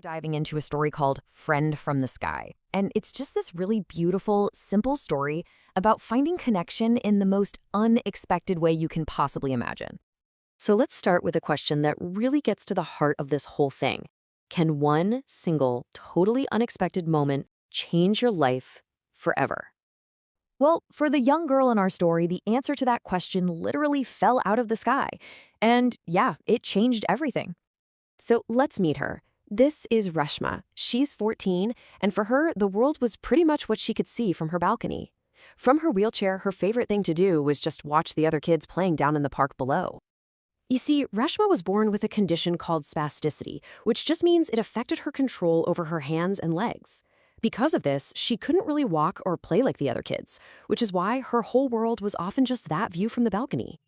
Diving into a story called Friend from the Sky. And it's just this really beautiful, simple story about finding connection in the most unexpected way you can possibly imagine. So let's start with a question that really gets to the heart of this whole thing. Can one single, totally unexpected moment change your life forever? Well, for the young girl in our story, the answer to that question literally fell out of the sky. And yeah, it changed everything. So let's meet her. This is Reshma. She's 14, and for her, the world was pretty much what she could see from her balcony. From her wheelchair, her favorite thing to do was just watch the other kids playing down in the park below. You see, Reshma was born with a condition called spasticity, which just means it affected her control over her hands and legs. Because of this, she couldn't really walk or play like the other kids, which is why her whole world was often just that view from the balcony.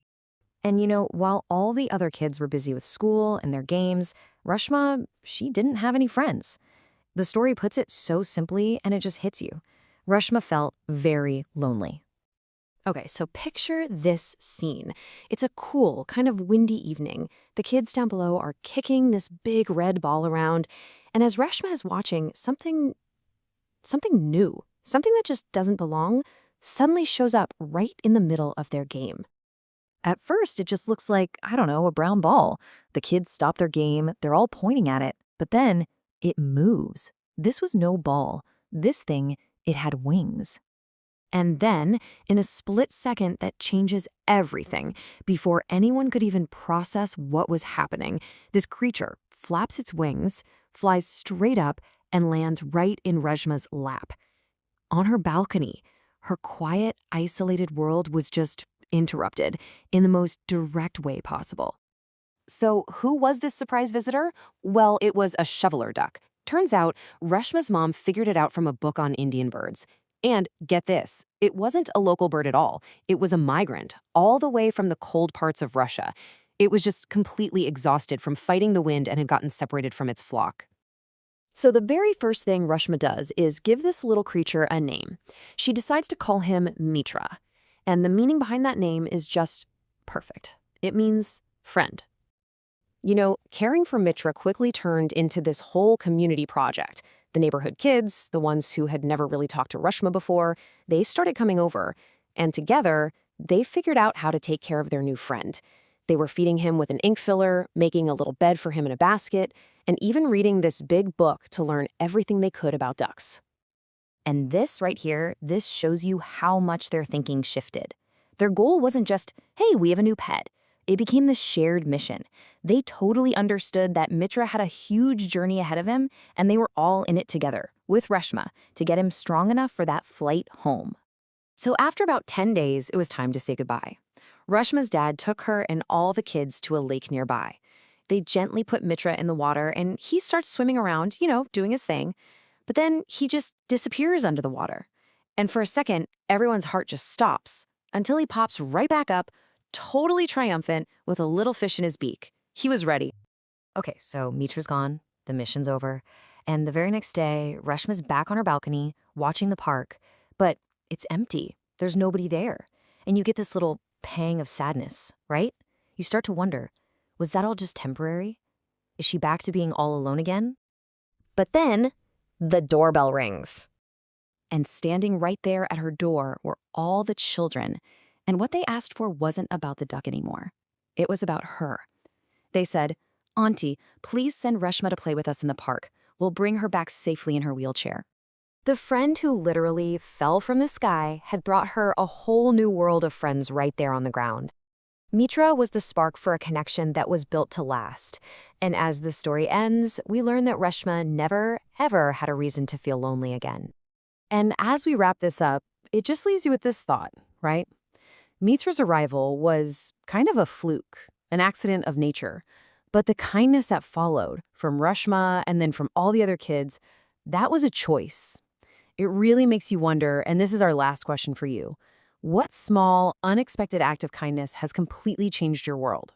And while all the other kids were busy with school and their games, Reshma, she didn't have any friends. The story puts it so simply, and it just hits you. Reshma felt very lonely. Okay, so picture this scene. It's a cool, kind of windy evening. The kids down below are kicking this big red ball around, and as Reshma is watching, something new, something that just doesn't belong, suddenly shows up right in the middle of their game. At first, it just looks like, I don't know, a brown ball. The kids stop their game, they're all pointing at it, but then it moves. This was no ball. This thing, it had wings. And then, in a split second that changes everything, before anyone could even process what was happening, this creature flaps its wings, flies straight up, and lands right in Reshma's lap. On her balcony, her quiet, isolated world was just interrupted in the most direct way possible. So who was this surprise visitor? Well, it was a shoveler duck. Turns out, Reshma's mom figured it out from a book on Indian birds. And get this, it wasn't a local bird at all. It was a migrant, all the way from the cold parts of Russia. It was just completely exhausted from fighting the wind and had gotten separated from its flock. So the very first thing Reshma does is give this little creature a name. She decides to call him Mitra. And the meaning behind that name is just perfect. It means friend. Caring for Mitra quickly turned into this whole community project. The neighborhood kids, the ones who had never really talked to Reshma before, they started coming over. And together, they figured out how to take care of their new friend. They were feeding him with an ink filler, making a little bed for him in a basket, and even reading this big book to learn everything they could about ducks. And this right here, this shows you how much their thinking shifted. Their goal wasn't just, hey, we have a new pet. It became this shared mission. They totally understood that Mitra had a huge journey ahead of him, and they were all in it together, with Reshma, to get him strong enough for that flight home. So after about 10 days, it was time to say goodbye. Reshma's dad took her and all the kids to a lake nearby. They gently put Mitra in the water, and he starts swimming around, doing his thing. But then he just disappears under the water. And for a second, everyone's heart just stops, until he pops right back up, totally triumphant, with a little fish in his beak. He was ready. Okay, so Mitra's gone, the mission's over, and the very next day, Reshma's back on her balcony, watching the park, but it's empty. There's nobody there. And you get this little pang of sadness, right? You start to wonder, was that all just temporary? Is she back to being all alone again? But then, the doorbell rings. And standing right there at her door were all the children, and what they asked for wasn't about the duck anymore. It was about her. They said, "Auntie, please send Reshma to play with us in the park. We'll bring her back safely in her wheelchair." The friend who literally fell from the sky had brought her a whole new world of friends right there on the ground. Mitra was the spark for a connection that was built to last. And as the story ends, we learn that Reshma never, ever had a reason to feel lonely again. And as we wrap this up, it just leaves you with this thought, right? Mitra's arrival was kind of a fluke, an accident of nature. But the kindness that followed from Reshma and then from all the other kids, that was a choice. It really makes you wonder, and this is our last question for you. What small, unexpected act of kindness has completely changed your world?